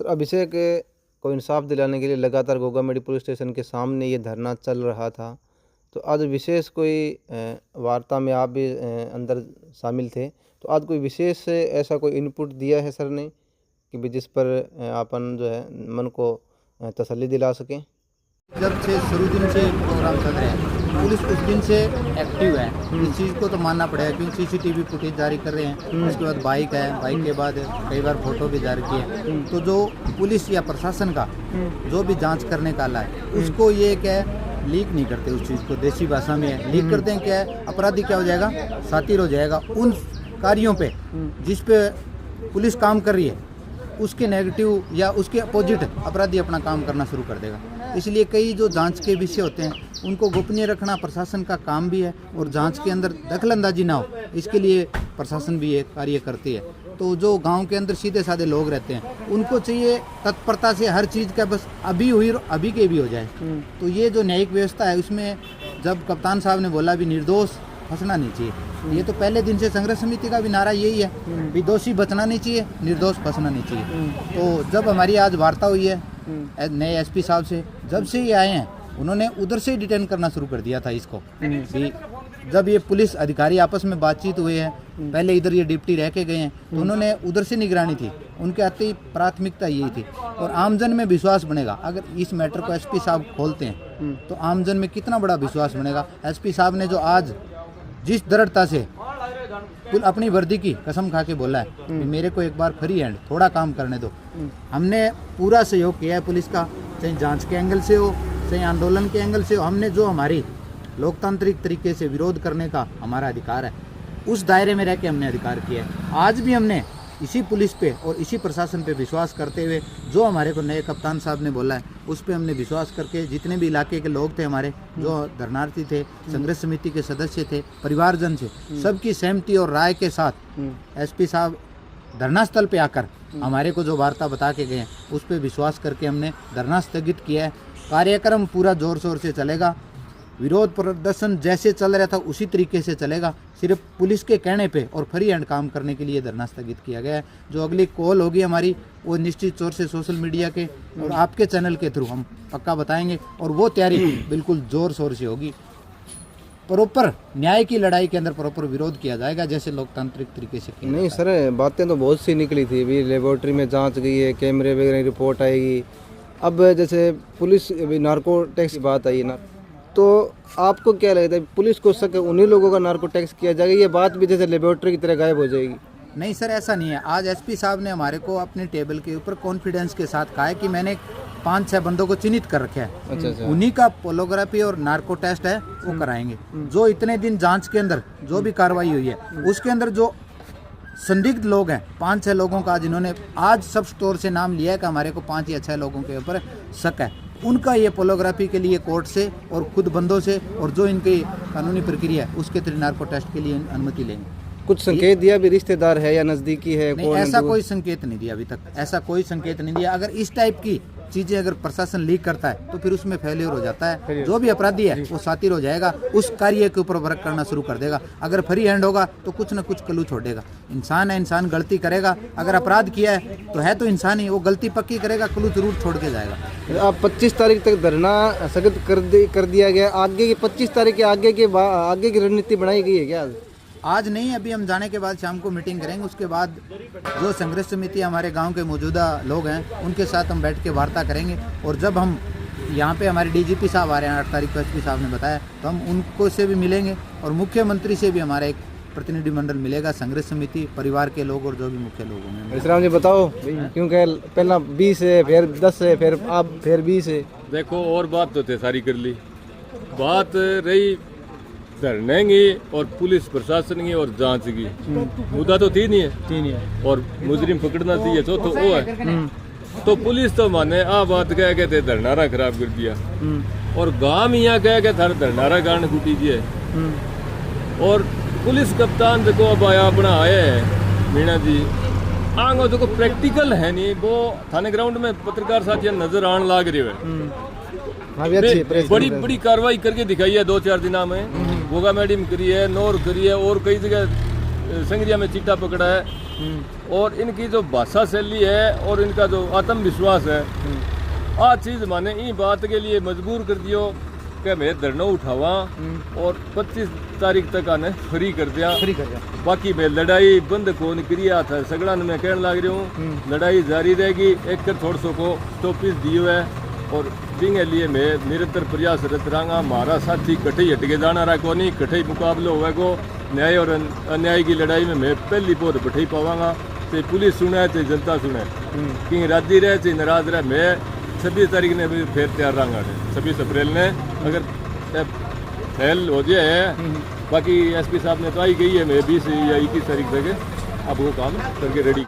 Sir, अभिषेक को इंसाफ दिलाने के लिए लगातार गोगामेडी पुलिस स्टेशन के सामने ये धरना चल रहा था। तो आज विशेष कोई वार्ता में आप भी अंदर शामिल थे, तो आज कोई विशेष ऐसा कोई इनपुट दिया है सर ने कि भी जिस पर अपन जो है मन को तसल्ली दिला सकें? जब से शुरू दिन से प्रोग्राम चल रहे हैं, पुलिस उस दिन से एक्टिव है। इस चीज़ को तो मानना पड़ेगा क्योंकि सीसीटीवी फुटेज जारी कर रहे हैं। उसके बाद बाइक है, बाइक के बाद कई बार फोटो भी जारी किए हैं। तो जो पुलिस या प्रशासन का जो भी जांच करने का आला है, उसको ये क्या है, लीक नहीं करते उस चीज़ को। देसी भाषा में है, लीक करते हैं क्या है, अपराधी क्या हो जाएगा, सातिर हो जाएगा उन कार्यों पे जिस पे पुलिस काम कर रही है। उसके नेगेटिव या उसके अपोजिट अपराधी अपना काम करना शुरू कर देगा। इसलिए कई जो जांच के विषय होते हैं उनको गोपनीय रखना प्रशासन का काम भी है, और जांच के अंदर दखलंदाजी ना हो इसके लिए प्रशासन भी ये कार्य करती है। तो जो गांव के अंदर सीधे साधे लोग रहते हैं उनको चाहिए तत्परता से हर चीज़ का बस अभी हुई और अभी के भी हो जाए। तो ये जो न्यायिक व्यवस्था है उसमें जब कप्तान साहब ने बोला भी निर्दोष फंसना नहीं चाहिए, ये तो पहले दिन से संघर्ष समिति का भी नारा यही है भी दोषी बचना नहीं चाहिए, निर्दोष फंसना नहीं चाहिए। तो जब हमारी आज वार्ता हुई है नए एसपी साहब से, जब से ये आए हैं उन्होंने उधर से डिटेन करना शुरू कर दिया था इसको। भी जब ये पुलिस अधिकारी आपस में बातचीत हुए हैं, पहले इधर ये डिप्टी रह के गए हैं, तो उन्होंने उधर से निगरानी थी, उनके आते ही प्राथमिकता यही थी। और आमजन में विश्वास बनेगा अगर इस मैटर को एसपी साहब खोलते हैं, तो आमजन में कितना बड़ा विश्वास बनेगा। एसपी साहब ने जो आज जिस दृढ़ता से अपनी वर्दी की कसम खा के बोला है कि मेरे को एक बार फ्री हैंड थोड़ा काम करने दो, हमने पूरा सहयोग किया है पुलिस का, चाहे जांच के एंगल से हो चाहे आंदोलन के एंगल से हो। हमने जो हमारी लोकतांत्रिक तरीके से विरोध करने का हमारा अधिकार है उस दायरे में रह के हमने अधिकार किया है। आज भी हमने इसी पुलिस पे और इसी प्रशासन पे विश्वास करते हुए जो हमारे को नए कप्तान साहब ने बोला है उस पे हमने विश्वास करके जितने भी इलाके के लोग थे हमारे, जो धरनार्थी थे, संघर्ष समिति के सदस्य थे, परिवारजन थे, सबकी सहमति और राय के साथ एसपी साहब धरना स्थल पे आकर हमारे को जो वार्ता बता के गए उस पे विश्वास करके हमने धरना स्थगित किया है। कार्यक्रम पूरा जोर शोर से चलेगा, विरोध प्रदर्शन जैसे चल रहा था उसी तरीके से चलेगा। सिर्फ पुलिस के कहने पे और फ्री हैंड काम करने के लिए धरना स्थगित किया गया है। जो अगली कॉल होगी हमारी वो निश्चित तौर से सोशल मीडिया के और आपके चैनल के थ्रू हम पक्का बताएंगे, और वो तैयारी बिल्कुल जोर शोर से होगी। प्रॉपर न्याय की लड़ाई के अंदर प्रॉपर विरोध किया जाएगा जैसे लोकतांत्रिक तरीके से किया। नहीं सर, बातें तो बहुत सी निकली थी, अभी लेबोरेटरी में जाँच गई है, कैमरे वगैरह रिपोर्ट आएगी। अब जैसे पुलिस अभी नार्को टैक्स की बात आई ना, तो आपको क्या लगता है पुलिस को शक उन्हीं लोगों का नार्को टैक्स किया जाएगा, ये बात भी जैसे लेबोरेटरी की तरह गायब हो जाएगी? नहीं सर, ऐसा नहीं है। आज एसपी साहब ने हमारे को अपने टेबल के ऊपर कॉन्फिडेंस के साथ कहा है कि मैंने 5-6 बंदों को चिन्हित कर रखा है। अच्छा। उन्हीं का पोलोग्राफी और नार्को टेस्ट है वो कराएंगे। जो इतने दिन जांच के अंदर जो भी कार्रवाई हुई है उसके अंदर जो संदिग्ध लोग हैं 5-6 लोगों का जिन्होंने आज सब स्टोर से नाम लिया है कि हमारे को 5 या 6 लोगों के ऊपर शक है, उनका ये पोलोग्राफी के लिए कोर्ट से और खुद बंदों से और जो इनकी कानूनी प्रक्रिया है उसके थ्रू नार्को टेस्ट के लिए अनुमति लेंगे। कुछ संकेत दिया भी रिश्तेदार है या नज़दीकी है? नहीं, ऐसा कोई संकेत नहीं दिया अभी तक, ऐसा कोई संकेत नहीं दिया। अगर इस टाइप की चीजें अगर प्रशासन लीक करता है तो फिर उसमें फेलियर हो जाता है। जो भी अपराधी है वो सातिर हो जाएगा, उस कार्य के ऊपर वर्क करना शुरू कर देगा। अगर फ्री हैंड होगा तो कुछ ना कुछ क्लू छोड़ेगा। इंसान है, इंसान गलती करेगा, अगर अपराध किया है तो इंसान ही, वो गलती पक्की करेगा, क्लू जरूर छोड़ के जाएगा। अब 25 तारीख तक धरना स्थगित कर दिया गया, आगे की 25 तारीख के आगे की रणनीति बनाई गई है क्या? आज नहीं, अभी हम जाने के बाद शाम को मीटिंग करेंगे। उसके बाद जो संघर्ष समिति हमारे गांव के मौजूदा लोग हैं उनके साथ हम बैठ के वार्ता करेंगे, और जब हम यहाँ पे हमारे डीजीपी साहब आ रहे हैं 8 तारीख को, एसपी साहब ने बताया, तो हम उनको से भी मिलेंगे और मुख्यमंत्री से भी हमारा एक प्रतिनिधिमंडल मिलेगा, संघर्ष समिति, परिवार के लोग और जो भी मुख्य लोग होंगे। विश्राम जी बताओ, क्योंकि पहला 20 है, फिर 10 है, फिर 20 है। देखो, और बात तो थे सारी कर ली, बात रही धरने की और पुलिस प्रशासन की और जांच की। मुद्दा तो तीन ही है और मुजरिम पकड़ना चाहिए तो वो है। तो पुलिस तो माने आ बात कह के थे धरनारा खराब कर दिया, और गांव यहाँ कह के थार धरनारा कारण कुटी दिए। और पुलिस कप्तान देखो अब आया अपना आया है मीणा जी, आंगो देखो प्रैक्टिकल है नहीं, वो थाने ग्राउंड में पत्रकार साथियां नजर आने लाग रहे है। बड़ी कार्रवाई करके दिखाई है 2-4 दिना में। गोगामेडी में करी है, नौर करी है, और कई जगह संगरिया में चिट्टा पकड़ा है। और इनकी जो भाषा शैली है और इनका जो आत्मविश्वास है, आ चीज़ माने ई बात के लिए मजबूर कर दियो कि मैं धरना उठावा और 25 तारीख तक आने फ्री कर दिया। बाकी मैं लड़ाई बंद को नहीं किया था, सगड़ा ने मैं कहने लग रही हूँ लड़ाई जारी रहेगी। एक कर थोड़ सौ को स्टॉपेज दियो है और जिंगे लिए मैं निरंतर प्रयासरत रहूँगा। हमारा साथी कठई हटके जाना रहा को नहीं, कठई मुकाबले होगा को न्याय और अन्याय की लड़ाई में मैं पहली पोर बैठे पावांगा। चाहे पुलिस सुने चाहे जनता सुने, कहीं राजी रहे चाहे नाराज रहे, मैं 26 तारीख ने भी फिर तैयार रहूँगा। 26 अप्रैल ने अगर फैल हो जाए, बाकी एसपी साहब ने तो आई गई है मैं 20 या 21 तारीख तक अब वो काम करके रेडी